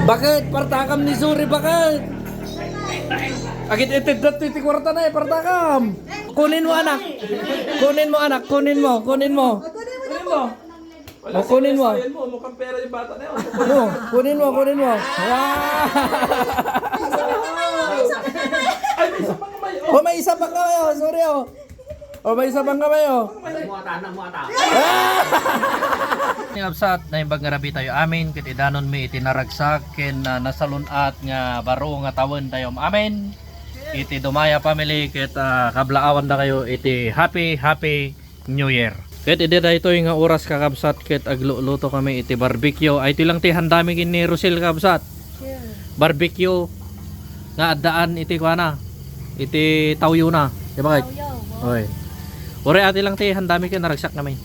Bakit? Partakam ni Suri, bakit? Agit itidot titikwarta na eh, partakam. Kunin mo anak. Kunin mo anak, kunin mo, kunin mo. Kunin mo. O, kunin mo. Mukhang pera yung bata na yun. Ano? Kunin mo, kunin mo. Wow! Ay, may isa pang kamay. Oh, may isa pang kamay, oh. Sorry, oh. Oh, may isa pang kamay, oh. Ni absat na yung bagarabi tayo amin kit idanon mi itinaragsak ken nasalunat nga baro nga tawon tayo amin. Iti Dumaya family kit kablaawan na kayo iti happy New Year. Kit iti dayto nga oras kakabsat kit agluluto kami iti barbecue. Ay iti lang ti handami kin ni Rosel kakabsat. Barbecue nga addaan iti kuana. Iti tawyo na. Di ba kay? Oy. Ore ati lang ti handami kin naragsak namin.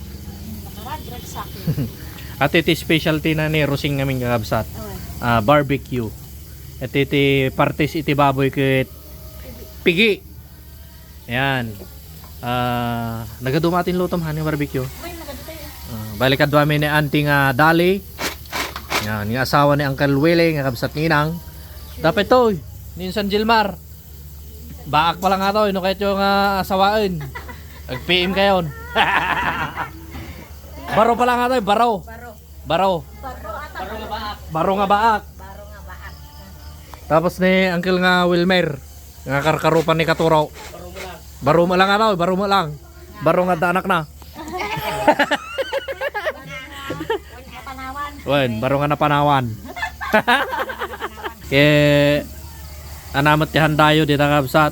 At iti specialty na ni Rosing namin kakabsat. Barbecue. At iti parties iti baboy kit pigi. Ayan. Nagadumatin lutom hani barbecue. Balikan duami ni auntie nga Dali. Yan, yung asawa ni Uncle Willie nga kabsat ninang. Dapat to, Ninsan Gilmar. Baak pa lang nga to, no kahit yung asawaan. Ag-PM kayon. Baro pa lang nga to, baro. Baro. Baro nga baak. Tapos ni Uncle nga Wilmer. Nga karkarupan ni Katuraw. Baro mo lang nga to, baro mo lang. Baro nga danak na. Wen, baro nga napanawan. Kaya anamat ti handayo di nakabsat.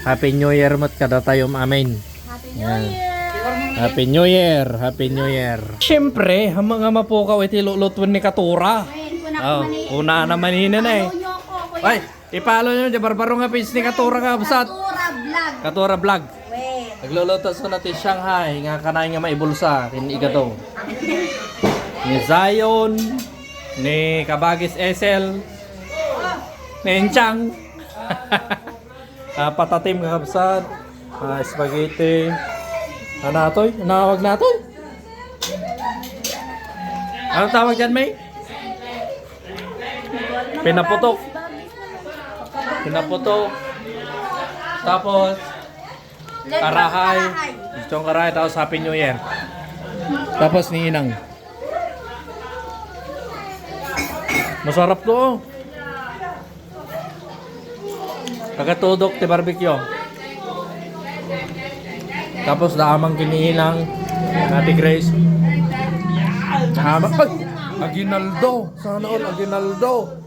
Happy New Year mat kada tayo amin. Happy New Year, Happy New Year. Siyempre, mga mapukaw iti lulutwan ni Katura. Oh, una naman hina na eh. Ay, ipalo nyo dyan, barbaro nga page ni Katura kabsat. Katura Vlog. Nagluluto sa natin Shanghai, nga kanay nga maibulsa, kinigatong. Ni Zion, ni Kabagis Esel, ni Enchang, patatim kakabsat, spaghetti, anatoy, nawag natoy. Anong tawag dyan, May? Pinaputok. Pinaputok. Tapos, karahay. Itong karahay, tapos Happy New Year. Tapos ni Inang. Masarap to oh. Kagatudok ti barbecue. Tapos daamang kinihinang Ate Grace. Aginaldo. Sana all Aginaldo.